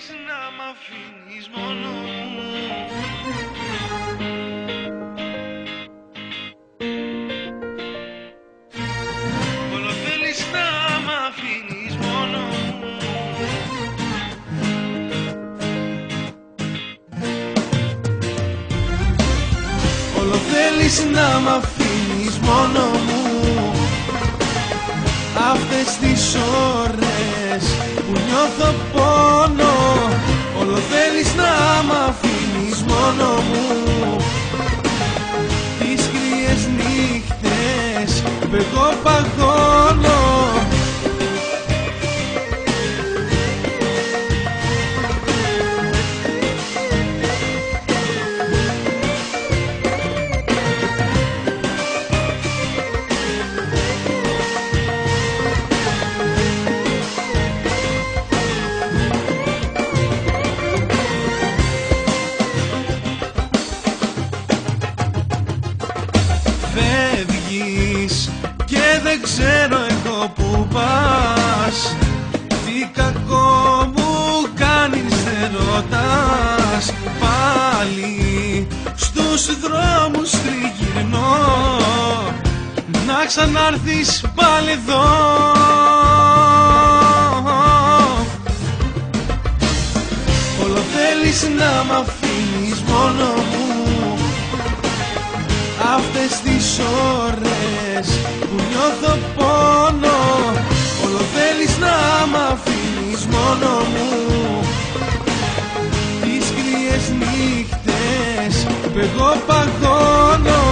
θέλεις να μ' αφήνεις μόνο μου. Όλο θέλεις να μ' αφήνεις μόνο μου. Όλο θέλεις να μ' αφήνεις μόνο μου. Αυτές τις ώρες που νιώθω πόνο, όλο θέλεις να μ' αφήνεις μόνο μου. Τις κρύες νύχτες που εγώ παγώνω, φεύγεις και δεν ξέρω εγώ που πας. Τι κακό μου κάνεις δεν ρωτάς. Πάλι στους δρόμους τριγυρνώ, να ξανάρθεις πάλι εδώ. Όλο θέλεις να μ' αφήνεις μόνο μου. Αυτές τις ώρες που νιώθω πόνο, όλο θέλεις να μ' αφήνεις μόνο μου. Τις κρύες νύχτες που εγώ παγώνω,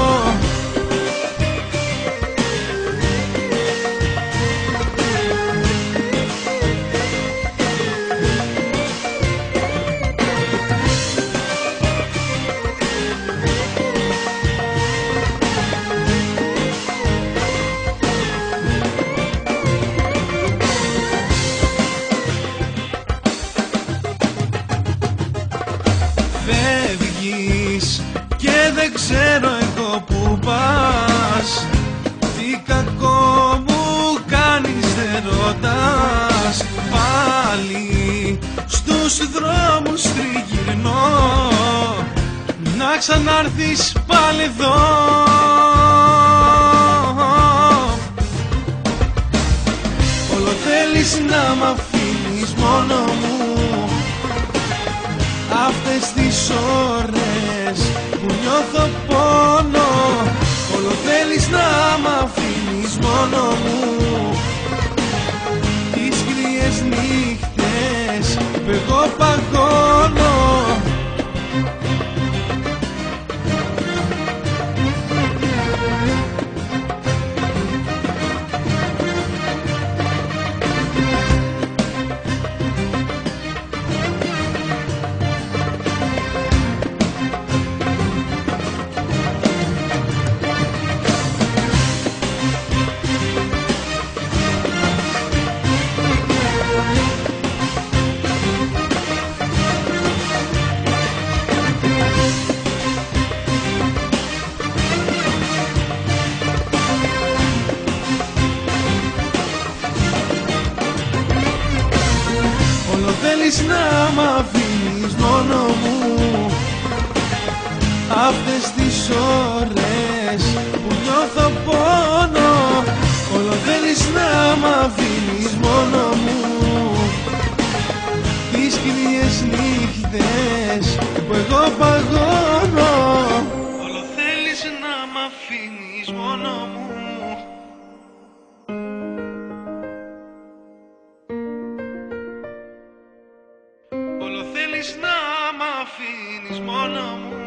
φεύγεις και δεν ξέρω εγώ που πας. Τι κακό μου κάνεις δεν ρωτάς. Πάλι στους δρόμους τριγυρνώ, να ξανάρθεις πάλι εδώ. Όλο θέλεις να μ' αφήνεις μόνο μου. Αυτές τις ώρες που νιώθω πόνο, όλο θέλεις να μ' αφήνεις μόνο μου. Τις κρύες νύχτες που εγώ παγώνω, θέλεις να μ' αφήνεις μόνο μου. Αυτές τις ώρες που νιώθω πόνο, όλο θέλεις να μ' αφήνεις μόνο μου. Τις κρύες νύχτες που εγώ παγώνω, όλο θέλεις να μ' αφήνεις μόνο μου. Όλο θέλεις να μ' αφήνεις μόνο μου.